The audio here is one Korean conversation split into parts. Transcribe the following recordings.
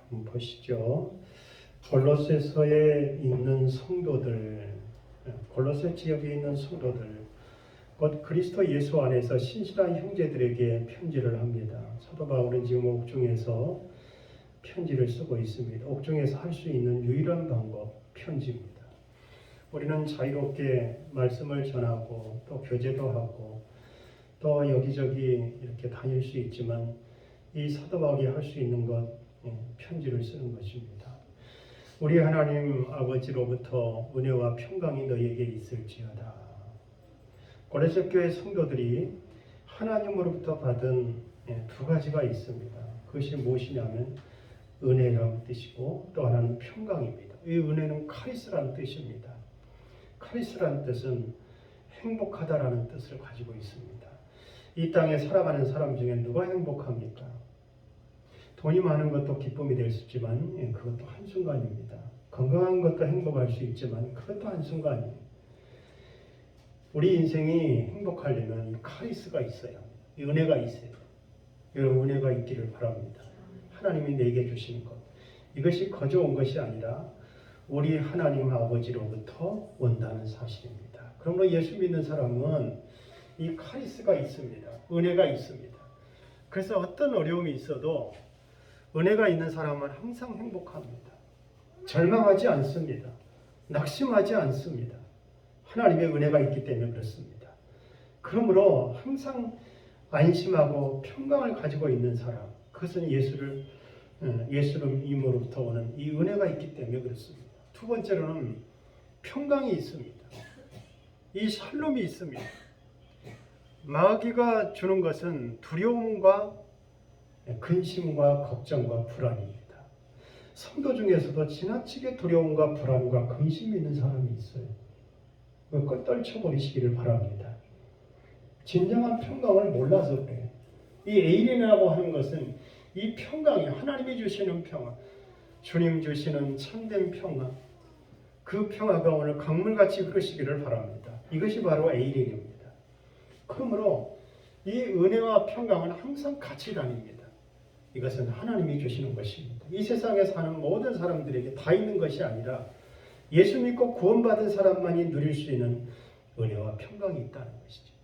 한번 보시죠. 골로새서에 있는 성도들, 골로새 지역에 있는 성도들, 곧 그리스도 예수 안에서 신실한 형제들에게 편지를 합니다. 사도 바울은 지금 옥중에서 편지를 쓰고 있습니다. 옥중에서 할 수 있는 유일한 방법, 편지입니다. 우리는 자유롭게 말씀을 전하고 또 교제도 하고 또 여기저기 이렇게 다닐 수 있지만 이 사도 바울이 할 수 있는 것, 편지를 쓰는 것입니다. 우리 하나님 아버지로부터 은혜와 평강이 너희에게 있을지어다. 고레스 교회 성도들이 하나님으로부터 받은 두 가지가 있습니다. 그것이 무엇이냐면 은혜라는 뜻이고 또 하나는 평강입니다. 이 은혜는 카리스라는 뜻입니다. 카리스라는 뜻은 행복하다라는 뜻을 가지고 있습니다. 이 땅에 살아가는 사람 중에 누가 행복합니까? 돈이 많은 것도 기쁨이 될 수 있지만 그것도 한순간입니다. 건강한 것도 행복할 수 있지만 그것도 한순간이에요. 우리 인생이 행복하려면 이 카리스가 있어야 합니다. 이 은혜가 있어요. 여러분 은혜가 있기를 바랍니다. 하나님이 내게 주시는 것, 이것이 거저 온 것이 아니라 우리 하나님 아버지로부터 온다는 사실입니다. 그러므로 예수 믿는 사람은 이 카리스가 있습니다. 은혜가 있습니다. 그래서 어떤 어려움이 있어도 은혜가 있는 사람은 항상 행복합니다. 절망하지 않습니다. 낙심하지 않습니다. 하나님의 은혜가 있기 때문에 그렇습니다. 그러므로 항상 안심하고 평강을 가지고 있는 사람, 그것은 예수님으로부터 오는 이 은혜가 있기 때문에 그렇습니다. 두 번째로는 평강이 있습니다. 이 샬롬이 있습니다. 마귀가 주는 것은 두려움과 근심과 걱정과 불안입니다. 성도 중에서도 지나치게 두려움과 불안과 근심이 있는 사람이 있어요. 그걸 떨쳐버리시기를 바랍니다. 진정한 평강을 몰라서 그래요. 이 에이린이라고 하는 것은 이 평강이 하나님이 주시는 평화, 주님 주시는 참된 평화, 그 평화가 오늘 강물같이 흐르시기를 바랍니다. 이것이 바로 에이린입니다. 그러므로 이 은혜와 평강은 항상 같이 다닙니다. 이것은 하나님이 주시는 것입니다. 이 세상에 사는 모든 사람들에게 다 있는 것이 아니라 예수 믿고 구원받은 사람만이 누릴 수 있는 은혜와 평강이 있다는 것이죠.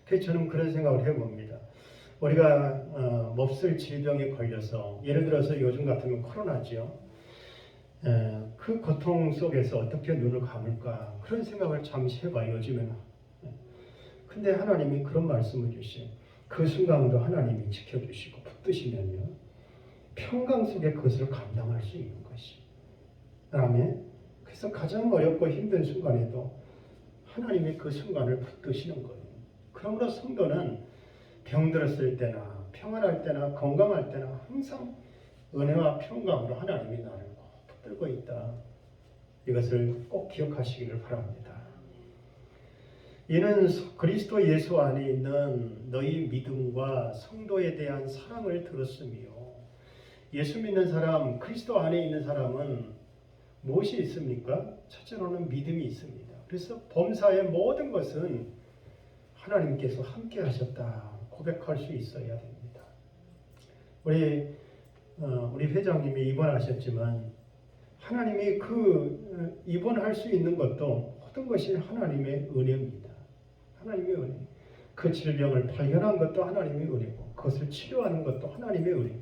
그래서 저는 그런 생각을 해봅니다. 우리가 몹쓸 질병에 걸려서, 예를 들어서 요즘 같으면 코로나죠. 그 고통 속에서 어떻게 눈을 감을까, 그런 생각을 잠시 해봐요. 요즘에는. 근데 하나님이 그런 말씀을 주시요. 그 순간도 하나님이 지켜주시고 붙드시면요, 평강 속에 그것을 감당할 수 있는 것이. 아멘. 그래서 가장 어렵고 힘든 순간에도 하나님이 그 순간을 붙드시는 거예요. 그러므로 성도는 병들었을 때나 평안할 때나 건강할 때나 항상 은혜와 평강으로 하나님이 나를 꼭 붙들고 있다. 이것을 꼭 기억하시기를 바랍니다. 이는 그리스도 예수 안에 있는 너희 믿음과 성도에 대한 사랑을 들었으며, 예수 믿는 사람, 그리스도 안에 있는 사람은 무엇이 있습니까? 첫째로는 믿음이 있습니다. 그래서 범사의 모든 것은 하나님께서 함께 하셨다 고백할 수 있어야 됩니다. 우리 회장님이 입원하셨지만 하나님이 그 입원할 수 있는 것도 모든 것이 하나님의 은혜입니다. 하나님의 은혜. 그 질병을 발견한 것도 하나님의 은혜고 그것을 치료하는 것도 하나님의 은혜.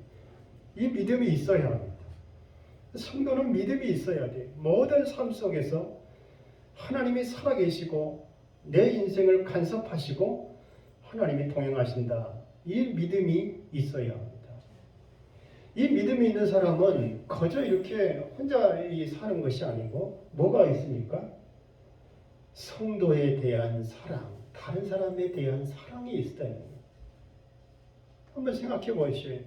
이 믿음이 있어야 합니다. 성도는 믿음이 있어야 돼요. 모든 삶 속에서 하나님이 살아계시고 내 인생을 간섭하시고 하나님이 동행하신다. 이 믿음이 있어야 합니다. 이 믿음이 있는 사람은 거저 이렇게 혼자 사는 것이 아니고 뭐가 있습니까? 성도에 대한 사랑, 다른 사람에 대한 사랑이 있어요. 한번 생각해 보십시오.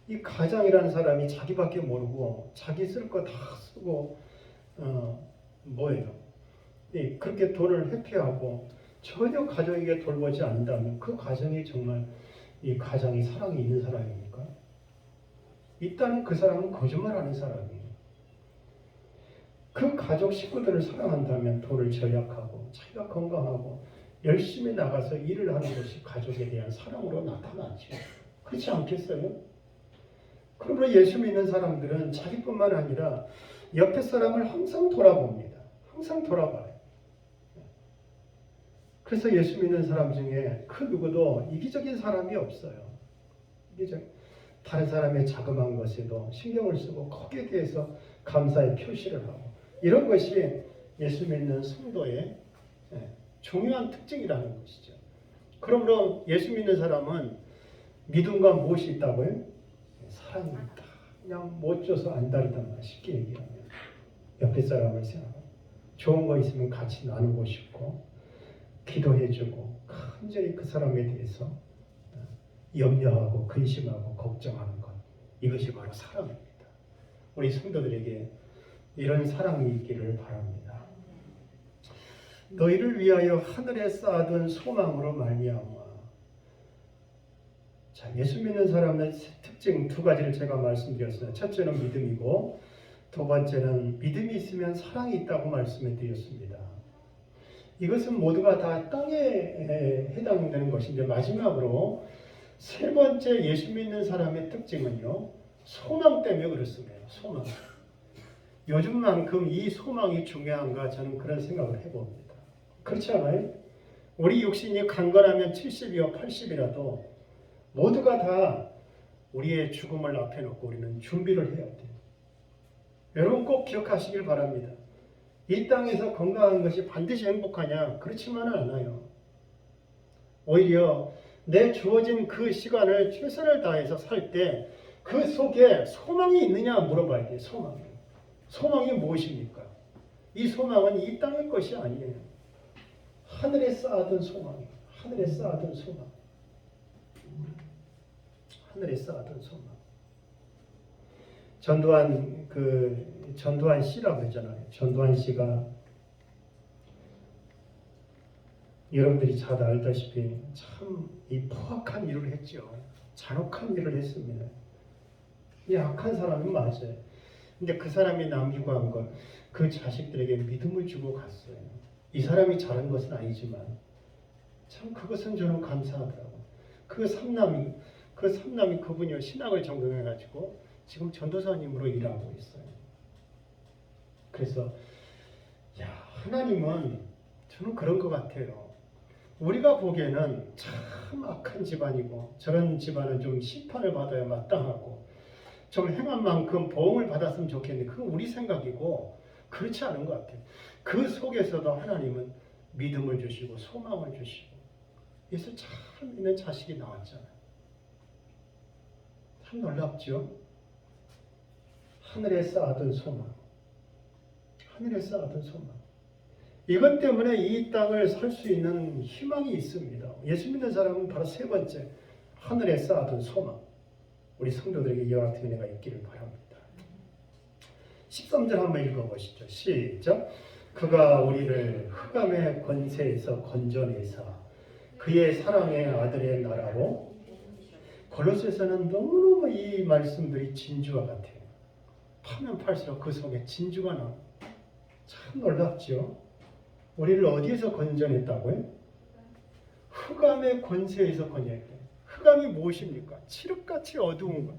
이 가장이라는 사람이 자기밖에 모르고 자기 쓸 거 다 쓰고 뭐예요? 그렇게 돈을 회피하고 전혀 가정에게 돌보지 않는다면 그 가정이 정말 이 가장이 사랑이 있는 사람입니까? 있다는 그 사람은 거짓말하는 사람이에요. 그 가족 식구들을 사랑한다면 돈을 절약하고 자기가 건강하고 열심히 나가서 일을 하는 것이 가족에 대한 사랑으로 나타나죠. 그렇지 않겠어요? 그러므로 예수 믿는 사람들은 자기뿐만 아니라 옆에 사람을 항상 돌아봅니다. 항상 돌아봐요. 그래서 예수 믿는 사람 중에 그 누구도 이기적인 사람이 없어요. 다른 사람의 자그마한 것에도 신경을 쓰고 거기에 대해서 감사의 표시를 하고, 이런 것이 예수 믿는 성도의 중요한 특징이라는 것이죠. 그러므로 예수 믿는 사람은 믿음과 무엇이 있다고요? 사랑이 있다. 그냥 못 줘서 안 다르단 말, 쉽게 얘기하면. 옆에 사람을 생각하고 좋은 거 있으면 같이 나누고 싶고 기도해주고 간절히 그 사람에 대해서 염려하고 근심하고 걱정하는 것, 이것이 바로 사랑입니다. 우리 성도들에게 이런 사랑이 있기를 바랍니다. 너희를 위하여 하늘에 쌓아둔 소망으로 말미암아. 자, 예수 믿는 사람의 특징 두 가지를 제가 말씀드렸어요. 첫째는 믿음이고, 두 번째는 믿음이 있으면 사랑이 있다고 말씀을 드렸습니다. 이것은 모두가 다 땅에 해당되는 것인데, 마지막으로 세 번째 예수 믿는 사람의 특징은요, 소망 때문에 그렇습니다. 소망. 요즘만큼 이 소망이 중요한가, 저는 그런 생각을 해봅니다. 그렇지 않아요? 우리 육신이 강건하면 70이요 80이라도 모두가 다 우리의 죽음을 앞에 놓고 우리는 준비를 해야 돼요. 여러분 꼭 기억하시길 바랍니다. 이 땅에서 건강한 것이 반드시 행복하냐? 그렇지만은 않아요. 오히려 내 주어진 그 시간을 최선을 다해서 살 때 그 속에 소망이 있느냐 물어봐야 돼요. 소망이 무엇입니까? 이 소망은 이 땅의 것이 아니에요. 하늘에 쌓아둔 소망이에요. 하늘에 쌓아둔 소망. 하늘에 쌓아둔 소망. 전두환 씨라고 그러잖아요. 전두환 씨가 여러분들이 잘 알다시피 참 이 포악한 일을 했죠. 잔혹한 일을 했습니다. 이 악한 사람은 맞아요. 근데 그 사람이 남기고 한 것, 그 자식들에게 믿음을 주고 갔어요. 이 사람이 잘한 것은 아니지만 참 그것은 저는 감사하더라고요. 그 삼남이 그분이 신학을 전공해가지고 지금 전도사님으로 일하고 있어요. 그래서 하나님은 저는 그런 것 같아요. 우리가 보기에는 참 악한 집안이고 저런 집안은 좀 심판을 받아야 마땅하고 좀 행한 만큼 보응을 받았으면 좋겠는데 그건 우리 생각이고 그렇지 않은 것 같아요. 그 속에서도 하나님은 믿음을 주시고 소망을 주시고, 그래서 참 있는 자식이 나왔잖아요. 참 놀랍죠? 하늘에 쌓아둔 소망. 하늘에 쌓아둔 소망. 이것 때문에 이 땅을 살 수 있는 희망이 있습니다. 예수 믿는 사람은 바로 세 번째, 하늘에 쌓아둔 소망. 우리 성도들에게 이와 같은 은혜가 있기를 바랍니다. 13절 한번 읽어보시죠. 시작. 그가 우리를 흑암의 권세에서 건져내사 그의 사랑의 아들의 나라로. 골로새서는 너무너무 이 말씀들이 진주와 같아요. 파면 팔수록 그 속에 진주가 나옵니다. 참 놀랍죠? 우리를 어디에서 건져냈다고요? 흑암의 권세에서 건져냈대요. 흑암이 무엇입니까? 칠흑같이 어두운 것.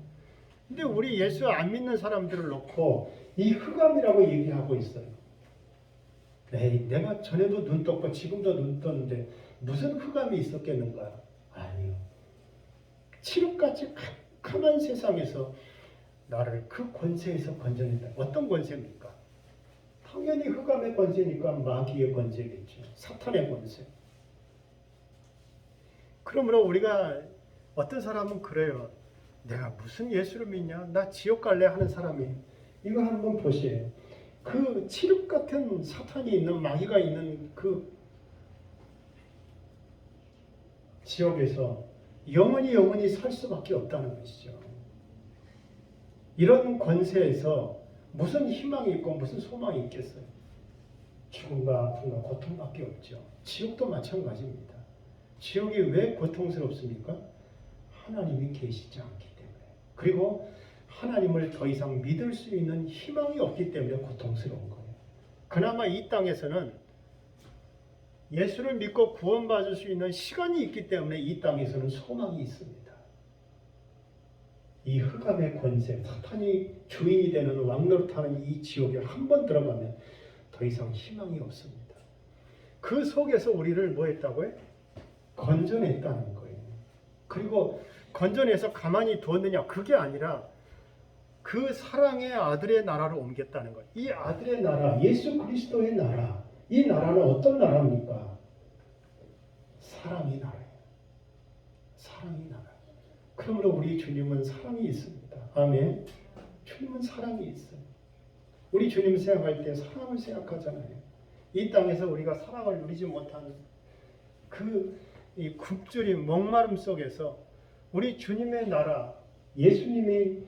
근데 우리 예수 안 믿는 사람들을 놓고 이 흑암이라고 얘기하고 있어요. 내가 전에도 눈 떴고 지금도 눈 떴는데 무슨 흑암이 있었겠는가? 아니요. 칠흑같이 캄캄한 세상에서 나를 그 권세에서 건져낸다. 어떤 권세입니까? 당연히 흑암의 권세니까 마귀의 권세겠죠. 사탄의 권세. 그러므로 우리가 어떤 사람은 그래요. 내가 무슨 예수를 믿냐? 나 지옥 갈래 하는 사람이 이거 한번 보세요. 그 칠흑 같은 사탄이 있는 마귀가 있는 그 지옥에서 영원히 살 수밖에 없다는 것이죠. 이런 권세에서 무슨 희망이 있고 무슨 소망이 있겠어요? 죽음과 아픔과 고통밖에 없죠. 지옥도 마찬가지입니다. 지옥이 왜 고통스럽습니까? 하나님이 계시지 않기 때문에. 그리고 하나님을 더 이상 믿을 수 있는 희망이 없기 때문에 고통스러운 거예요. 그나마 이 땅에서는 예수를 믿고 구원받을 수 있는 시간이 있기 때문에 이 땅에서는 소망이 있습니다. 이 흑암의 권세, 사탄이 주인이 되는 왕노릇하는 이 지옥에 한 번 들어가면 더 이상 희망이 없습니다. 그 속에서 우리를 뭐 했다고요? 건져냈다는 거예요. 그리고 건져내서 가만히 두었느냐? 그게 아니라 그 사랑의 아들의 나라로 옮겼다는 거예요. 이 아들의 나라, 예수 그리스도의 나라, 이 나라는 어떤 나라입니까? 사랑의 나라예요. 사랑의 나라. 그러므로 우리 주님은 사랑이 있습니다. 아멘. 주님은 사랑이 있어요. 우리 주님 생각할 때 사랑을 생각하잖아요. 이 땅에서 우리가 사랑을 누리지 못한 이 굶주림, 목마름 속에서 우리 주님의 나라, 예수님이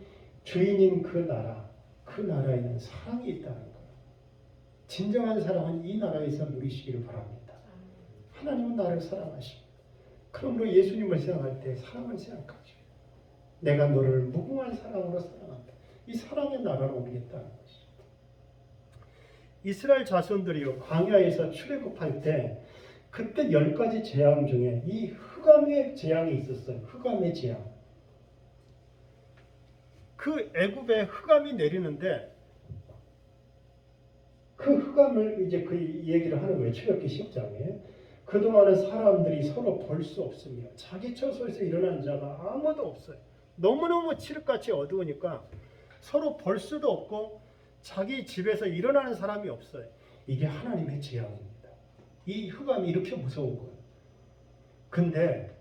주인인 그 나라에는 사랑이 있다는 거예요. 진정한 사랑은 이 나라에서 누리시기를 바랍니다. 하나님은 나를 사랑하시고, 그러므로 예수님을 생각할 때 사랑을 생각하죠. 내가 너를 무궁한 사랑으로 사랑한다. 이 사랑의 나라로 옮겼다는 것입니다. 이스라엘 자손들이요, 광야에서 출애굽할 때 그때 10가지 재앙 중에 이 흑암의 재앙이 있었어요. 흑암의 재앙. 그 애굽에 흑암이 내리는데 그 흑암을 이제 그 얘기를 하는 거예요. 출애굽기 10장에. 그동안은 사람들이 서로 볼 수 없으며 자기 처소에서 일어난 자가 아무도 없어요. 너무너무 칠흑같이 어두우니까 서로 볼 수도 없고 자기 집에서 일어나는 사람이 없어요. 이게 하나님의 재앙입니다. 이 흑암이 이렇게 무서운 거예요. 근데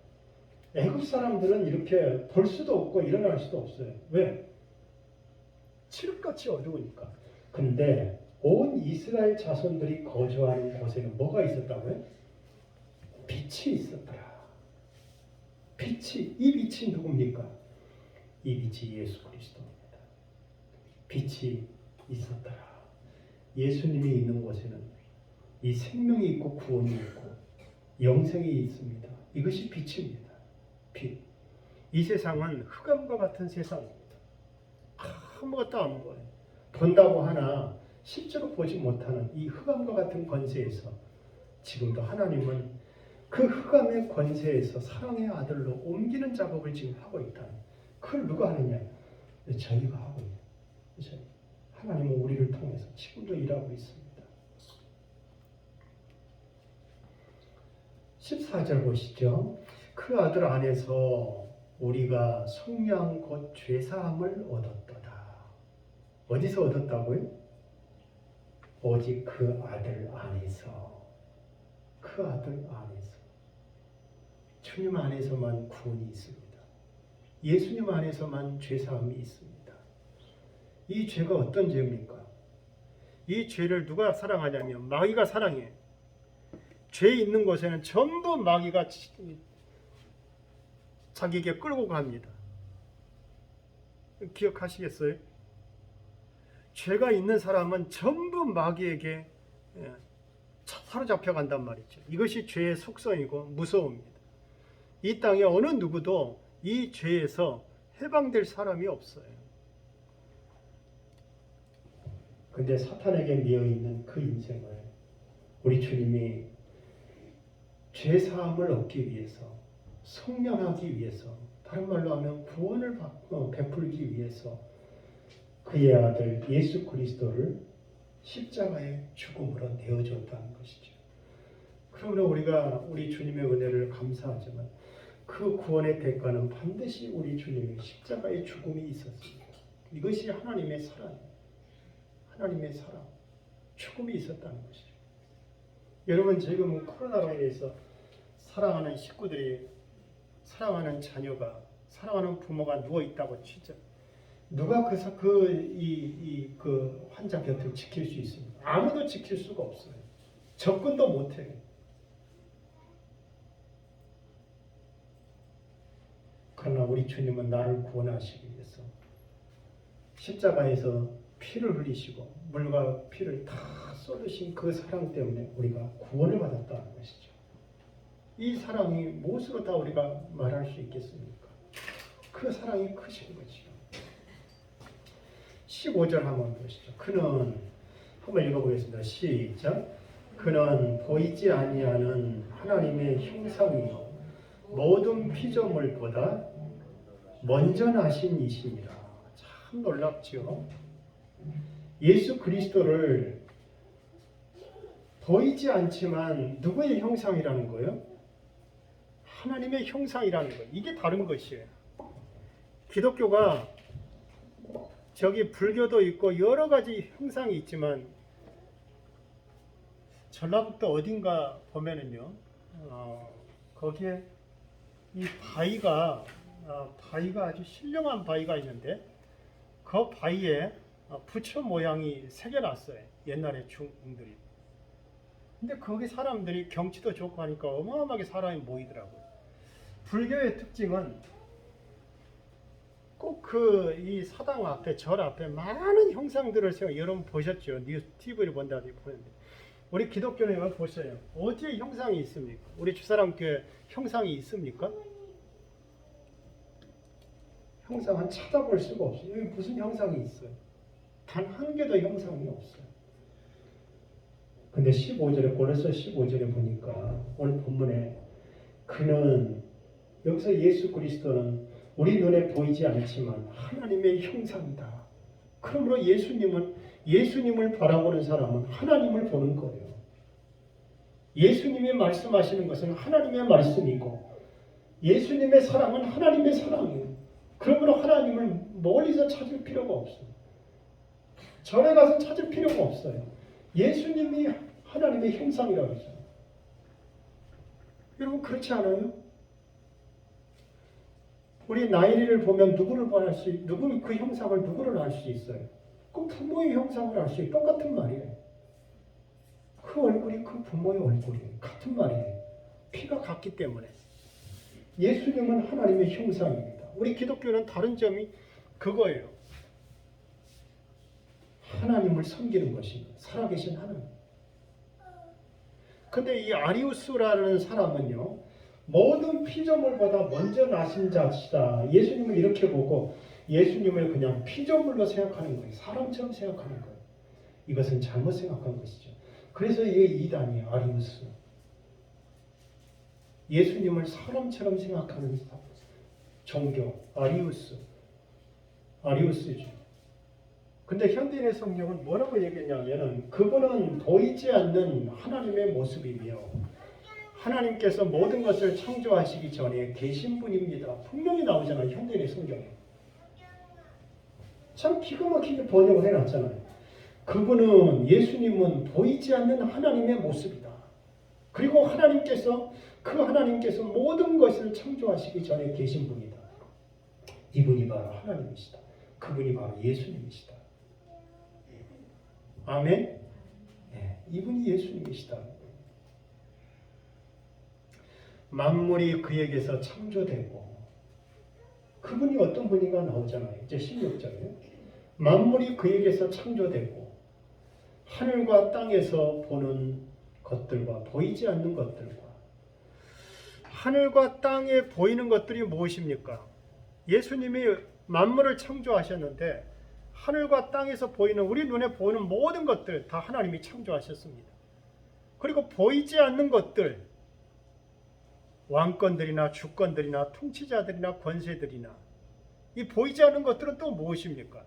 애굽 사람들은 이렇게 볼 수도 없고 일어날 수도 없어요. 왜? 칠흑같이 어두우니까. 근데 온 이스라엘 자손들이 거주하는 곳에는 뭐가 있었다고요? 빛이 있었더라. 이 빛이 누굽니까? 이 빛이 예수 그리스도입니다. 빛이 있었더라. 예수님이 있는 곳에는 이 생명이 있고 구원이 있고 영생이 있습니다. 이것이 빛입니다. 빛. 이 세상은 흑암과 같은 세상입니다. 아무것도 안 보여요. 본다고 하나 실제로 보지 못하는 이 흑암과 같은 권세에서 지금도 하나님은 그 흑암의 권세에서 사랑의 아들로 옮기는 작업을 지금 하고 있다. 그걸 누가 하느냐? 저희가 하고 있어요. 하나님은 우리를 통해서 지금도 일하고 있습니다. 14절 보시죠. 그 아들 안에서 우리가 속량 곧 죄사함을 얻었도다. 어디서 얻었다고요? 오직 그 아들 안에서. 그 아들 안에서. 주님 안에서만 구원이 있습니다. 예수님 안에서만 죄사함이 있습니다. 이 죄가 어떤 죄입니까? 이 죄를 누가 사랑하냐면 마귀가 사랑해. 죄 있는 곳에는 전부 마귀가 자기에게 끌고 갑니다. 기억하시겠어요? 죄가 있는 사람은 전부 마귀에게 사로잡혀 간단 말이죠. 이것이 죄의 속성이고 무서움입니다. 이 땅에 어느 누구도 이 죄에서 해방될 사람이 없어요. 근데 사탄에게 미어있는 그 인생을 우리 주님이 죄사함을 얻기 위해서, 성령하기 위해서, 다른 말로 하면 구원을 베풀기 위해서 그의 아들 예수 그리스도를 십자가의 죽음으로 내어줬다는 것이죠. 그러므로 우리가 우리 주님의 은혜를 감사하지만 그 구원의 대가는 반드시 우리 주님의 십자가의 죽음이 있었습니다. 이것이 하나님의 사랑입니다. 하나님의 사랑, 죽음이 있었다는 것이죠. 여러분, 지금 코로나로 인해서 사랑하는 식구들이, 사랑하는 자녀가, 사랑하는 부모가 누워 있다고 치죠. 누가 그 환자 곁을 지킬 수 있습니까? 아무도 지킬 수가 없어요. 접근도 못해요. 그러나 우리 주님은 나를 구원하시기 위해서 십자가에서 피를 흘리시고 물과 피를 다 쏟으신 그 사랑 때문에 우리가 구원을 받았다는 것이죠. 이 사랑이 무엇으로 다 우리가 말할 수 있겠습니까? 그 사랑이 크신 거지요. 15절 한번 보시죠. 그는, 한번 읽어보겠습니다. 시작. 그는 보이지 아니하는 하나님의 형상이요 모든 피조물보다 먼저 나신 이시니라. 참 놀랍죠. 예수 그리스도를 보이지 않지만 누구의 형상이라는 거예요? 하나님의 형상이라는 거예요. 이게 다른 것이에요. 기독교가 저기 불교도 있고 여러 가지 형상이 있지만 전라북도 어딘가 보면은요, 거기에 이 바위가 아주 신령한 바위가 있는데 그 바위에 부처 모양이 새겨놨어요. 옛날에 중들이. 근데 거기 사람들이 경치도 좋고 하니까 어마어마하게 사람이 모이더라고요. 불교의 특징은 꼭 이 사당 앞에, 절 앞에 많은 형상들을 세워. 여러분 보셨죠? 뉴스 TV를 본다든지 보는데. 우리 기독교는 보세요. 어디에 형상이 있습니까? 우리 주사람교회 형상이 있습니까? 형상은 찾아볼 수가 없어요. 여기 무슨 형상이 있어요? 단 한 개도 형상이 없어요. 근데 15절에, 고린도서 15절에 보니까 오늘 본문에 그는, 여기서 예수 그리스도는 우리 눈에 보이지 않지만 하나님의 형상이다. 그러므로 예수님을 바라보는 사람은 하나님을 보는 거예요. 예수님이 말씀하시는 것은 하나님의 말씀이고 예수님의 사랑은 하나님의 사랑이에요. 그러므로 하나님을 멀리서 찾을 필요가 없어요. 절에 가서 찾을 필요가 없어요. 예수님이 하나님의 형상이라고 했어요. 여러분 그렇지 않아요? 우리 나일이를 보면 그 형상을 누구를 알 수 있어요? 그 부모의 형상을 알 수 있어요. 똑같은 말이에요. 그 얼굴이 그 부모의 얼굴이에요. 같은 말이에요. 피가 같기 때문에. 예수님은 하나님의 형상입니다. 우리 기독교는 다른 점이 그거예요. 하나님을 섬기는 것입니다. 살아계신 하나님. 근데 이 아리우스라는 사람은요, 모든 피조물보다 먼저 나신 자시다. 예수님을 이렇게 보고 예수님을 그냥 피조물로 생각하는 거예요. 사람처럼 생각하는 거예요. 이것은 잘못 생각한 것이죠. 그래서 이게 이단이에요. 아리우스. 예수님을 사람처럼 생각하는 종교. 아리우스죠. 근데 현대인의 성경은 뭐라고 얘기했냐면 그분은 보이지 않는 하나님의 모습이며 하나님께서 모든 것을 창조하시기 전에 계신 분입니다. 분명히 나오잖아요. 현대인의 성경에. 참 기가 막히게 번역을 해놨잖아요. 예수님은 보이지 않는 하나님의 모습이다. 그리고 그 하나님께서 모든 것을 창조하시기 전에 계신 분이다. 이분이 바로 하나님이시다. 그분이 바로 예수님이시다. 아멘? 네, 이분이 예수님이시다. 만물이 그에게서 창조되고 그분이 어떤 분인가 나오잖아요. 이제 16절에 만물이 그에게서 창조되고 하늘과 땅에서 보는 것들과 보이지 않는 것들과 하늘과 땅에 보이는 것들이 무엇입니까? 예수님이 만물을 창조하셨는데 하늘과 땅에서 보이는 우리 눈에 보이는 모든 것들 다 하나님이 창조하셨습니다. 그리고 보이지 않는 것들 왕권들이나 주권들이나 통치자들이나 권세들이나 이 보이지 않는 것들은 또 무엇입니까?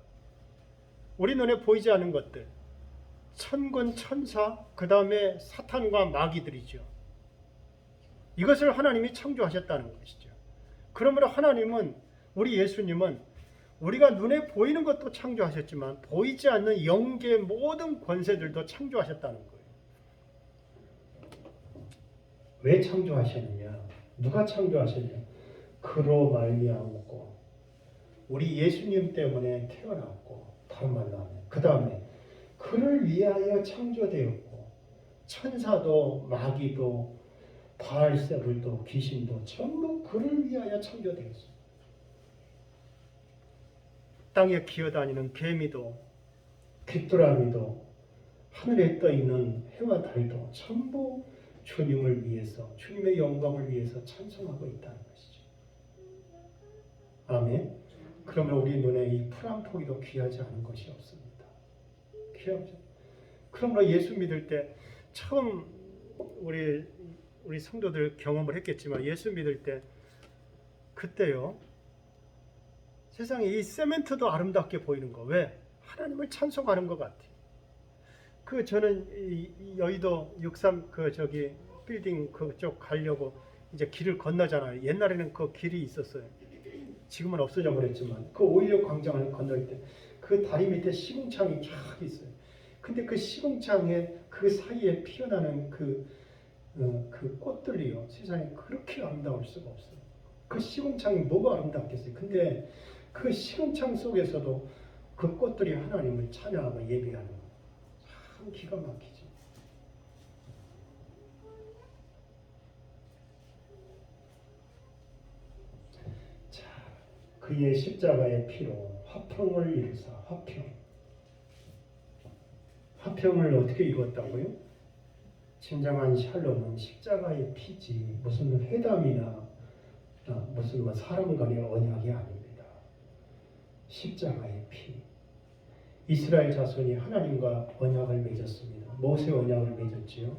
우리 눈에 보이지 않는 것들 천군 천사 그 다음에 사탄과 마귀들이죠. 이것을 하나님이 창조하셨다는 것이죠. 그러므로 우리 예수님은 우리가 눈에 보이는 것도 창조하셨지만 보이지 않는 영계의 모든 권세들도 창조하셨다는 거예요. 왜 창조하셨느냐? 누가 창조하셨냐? 그로 말미암고 우리 예수님 때문에 태어났고 다른 말로 하면 그 다음에 그를 위하여 창조되었고 천사도 마귀도 바알세불도 귀신도 전부 그를 위하여 창조되었습니다. 땅에 기어다니는 개미도 귀뚜라미도 하늘에 떠있는 해와 달도 전부 주님을 위해서 주님의 영광을 위해서 찬송하고 있다는 것이죠. 아멘. 그러면 우리 눈에 이 풀 한 포기도 귀하지 않은 것이 없습니다. 귀하죠. 그러므로 예수 믿을 때 처음 우리 성도들 경험을 했겠지만 예수 믿을 때 그때요 세상에 이 세멘트도 아름답게 보이는 거. 왜? 하나님을 찬송하는 것 같아. 저는 이 여의도 63 빌딩 그쪽 가려고 이제 길을 건너잖아요. 옛날에는 그 길이 있었어요. 지금은 없어져 버렸지만 그 5.16 광장을 건널 때 그 다리 밑에 시궁창이 쫙 있어요. 근데 그 시궁창에 그 사이에 피어나는 그 꽃들이요. 세상에 그렇게 아름다울 수가 없어요. 그 시궁창이 뭐가 아름답겠어요. 근데 그 시궁창 속에서도 그 꽃들이 하나님을 찬양하고 예배하는 거. 참 기가 막히죠. 자, 그의 십자가의 피로 화평을 이루사. 화평을 어떻게 이루었다고요? 진정한 샬롬은 십자가의 피지 무슨 회담이나 무슨 사람 간의 언약이 아닙니다. 십자가의 피. 이스라엘 자손이 하나님과 언약을 맺었습니다. 모세 언약을 맺었지요.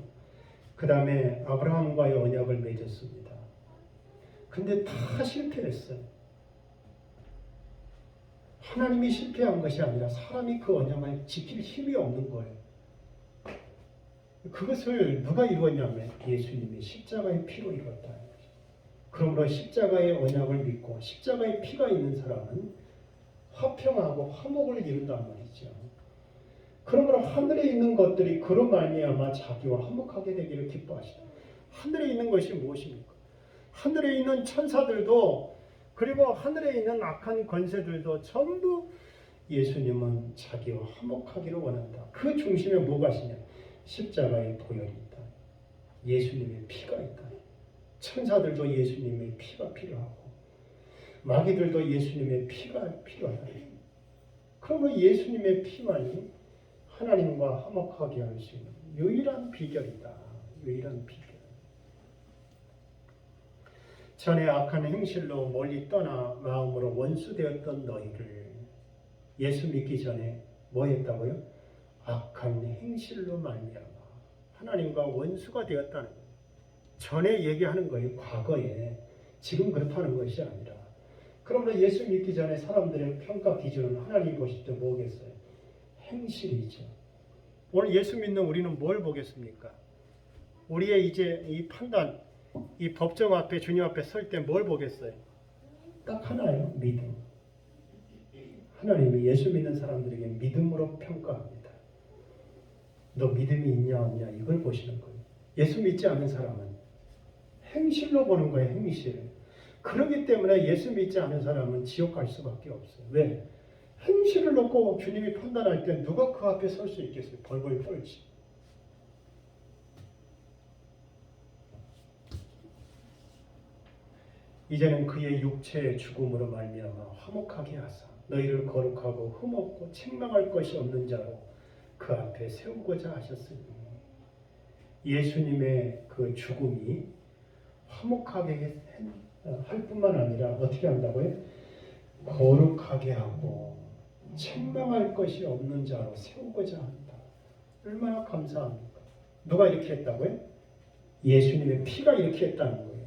그 다음에 아브라함과의 언약을 맺었습니다. 근데 다 실패했어요. 하나님이 실패한 것이 아니라 사람이 그 언약을 지킬 힘이 없는 거예요. 그것을 누가 이루었냐면 예수님이 십자가의 피로 이루었다는 거죠. 그러므로 십자가의 언약을 믿고 십자가의 피가 있는 사람은 화평하고 화목을 이룬단 말이죠. 그러므로 하늘에 있는 것들이 그런 말미암아 자기와 화목하게 되기를 기뻐하시다. 하늘에 있는 것이 무엇입니까? 하늘에 있는 천사들도 그리고 하늘에 있는 악한 권세들도 전부 예수님은 자기와 화목하기를 원한다. 그 중심에 뭐가 있냐? 십자가의 보혈이 있다. 예수님의 피가 있다. 천사들도 예수님의 피가 필요하고 마귀들도 예수님의 피가 필요하다. 그러므로 예수님의 피만이 하나님과 화목하게 할 수 있는 유일한 비결이다. 유일한 비결. 전에 악한 행실로 멀리 떠나 마음으로 원수되었던 너희를 예수 믿기 전에 뭐 했다고요? 악한 행실로 말미암아 하나님과 원수가 되었다는 거예요. 전에 얘기하는 거예요. 과거에. 지금 그렇다는 것이 아니라. 그러므로 예수 믿기 전에 사람들의 평가 기준은 하나님이 보실 때 뭐겠어요? 행실이죠. 오늘 예수 믿는 우리는 뭘 보겠습니까? 우리의 이제 이 판단, 이 법정 앞에 주님 앞에 설 때 뭘 보겠어요? 딱 하나예요. 믿음. 하나님이 예수 믿는 사람들에게 믿음으로 평가합니다. 너 믿음이 있냐 없냐 이걸 보시는 거예요. 예수 믿지 않는 사람은 행실로 보는 거예요. 행실. 그렇기 때문에 예수 믿지 않는 사람은 지옥 갈 수밖에 없어요. 왜? 행실을 놓고 주님이 판단할 때 누가 그 앞에 설 수 있겠어요? 벌벌 떨지. 이제는 그의 육체의 죽음으로 말미암아 화목하게 하사 너희를 거룩하고 흠없고 책망할 것이 없는 자로 그 앞에 세우고자 하셨으니 예수님의 그 죽음이 화목하게 할 뿐만 아니라 어떻게 한다고요? 거룩하게 하고 책망할 것이 없는 자로 세우고자 한다. 얼마나 감사합니까? 누가 이렇게 했다고요? 예수님의 피가 이렇게 했다는 거예요.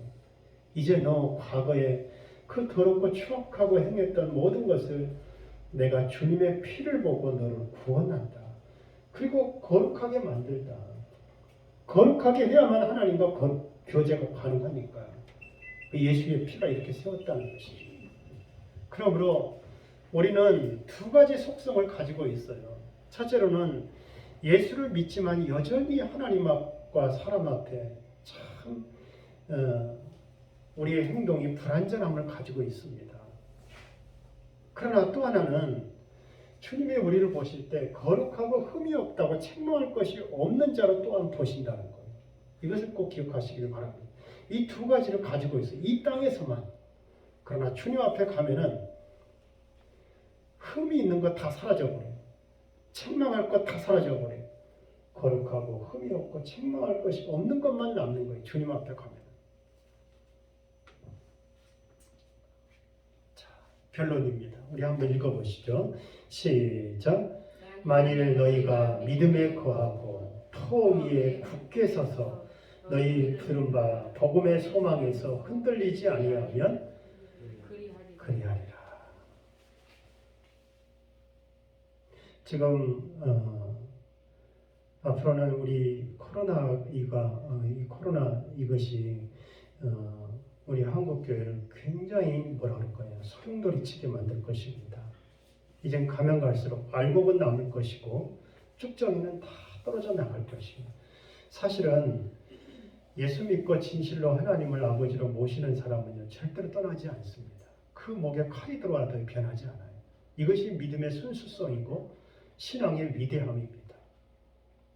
이제 너 과거에 그 더럽고 추악하고 행했던 모든 것을 내가 주님의 피를 보고 너를 구원한다. 그리고 거룩하게 만들다. 거룩하게 해야만 하나님과 교제가 가능하니까. 예수의 피가 이렇게 세웠다는 것이죠. 그러므로 우리는 두 가지 속성을 가지고 있어요. 첫째로는 예수를 믿지만 여전히 하나님과 사람 앞에 참 우리의 행동이 불완전함을 가지고 있습니다. 그러나 또 하나는 주님이 우리를 보실 때 거룩하고 흠이 없다고 책망할 것이 없는 자로 또한 보신다는 거예요. 이것을 꼭 기억하시길 바랍니다. 이 두 가지를 가지고 있어요. 이 땅에서만. 그러나 주님 앞에 가면은 흠이 있는 것 다 사라져버려요. 책망할 것 다 사라져버려요. 거룩하고 흠이 없고 책망할 것이 없는 것만 남는 거예요. 주님 앞에 가면. 자, 결론입니다. 우리 한번 읽어보시죠. 시작. 만일 너희가 믿음에 거하고 토 위에 굳게 서서 너희 들은 바 복음의 소망에서 흔들리지 아니하면 그리하리라. 지금 앞으로는 우리 이 코로나 이것이 우리 한국 교회를 굉장히 뭐라 그럴까요? 소용돌이치게 만들 것입니다. 이젠 가면 갈수록 알곡은 남을 것이고 쭉정이는 다 떨어져 나갈 것입니다. 사실은 예수 믿고 진실로 하나님을 아버지로 모시는 사람은요 절대로 떠나지 않습니다. 그 목에 칼이 들어와도 변하지 않아요. 이것이 믿음의 순수성이고 신앙의 위대함입니다.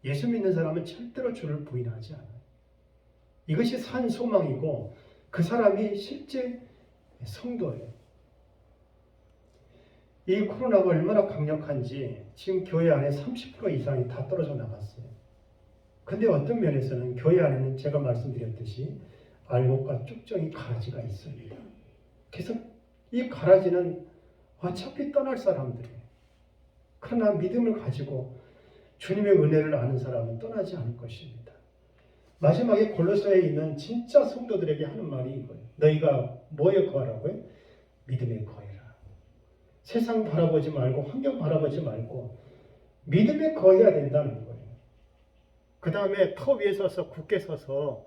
예수 믿는 사람은 절대로 주를 부인하지 않아요. 이것이 산 소망이고 그 사람이 실제 성도예요. 이 코로나가 얼마나 강력한지 지금 교회 안에 30% 이상이 다 떨어져 나갔어요. 근데 어떤 면에서는 교회 안에는 제가 말씀드렸듯이 알곡과 쭉정이 가라지가 있습니다. 그래서 이 가라지는 어차피 떠날 사람들이에요. 그러나 믿음을 가지고 주님의 은혜를 아는 사람은 떠나지 않을 것입니다. 마지막에 골로새에 있는 진짜 성도들에게 하는 말이 이거예요. 너희가 뭐에 거하라고요? 믿음에 거해라. 세상 바라보지 말고 환경 바라보지 말고 믿음에 거해야 된다는 거예요. 그 다음에 터 위에 서서 굳게 서서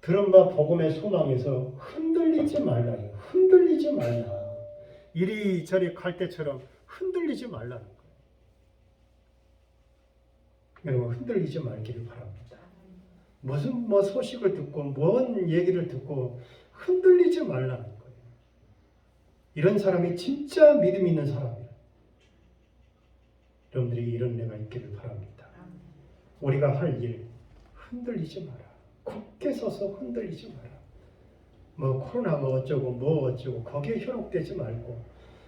들은 바 복음의 소망에서 흔들리지 말라요. 흔들리지 말라. 이리저리 갈 때처럼 흔들리지 말라는 거예요. 여러분 흔들리지 말기를 바랍니다. 무슨 소식을 듣고 뭔 얘기를 듣고 흔들리지 말라는 거예요. 이런 사람이 진짜 믿음 있는 사람이에요. 여러분들이 이런 은혜가 있기를 바랍니다. 우리가 할 일 흔들리지 마라. 굳게 서서 흔들리지 마라. 코로나가 어쩌고 어쩌고 거기에 현혹되지 말고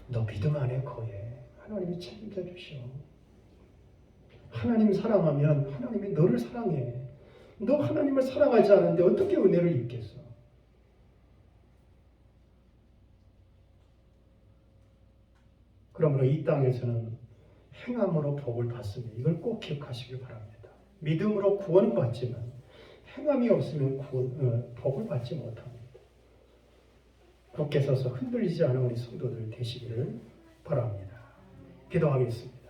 너 믿음 안에 거해. 하나님이 책임져 주시오. 하나님 사랑하면 하나님이 너를 사랑해. 너 하나님을 사랑하지 않는데 어떻게 은혜를 입겠어? 그러므로 이 땅에서는 행함으로 복을 받습니다. 이걸 꼭 기억하시길 바랍니다. 믿음으로 구원은 받지만 행함이 없으면 복을 받지 못합니다. 굳게 서서 흔들리지 않은 우리 성도들 되시기를 바랍니다. 기도하겠습니다.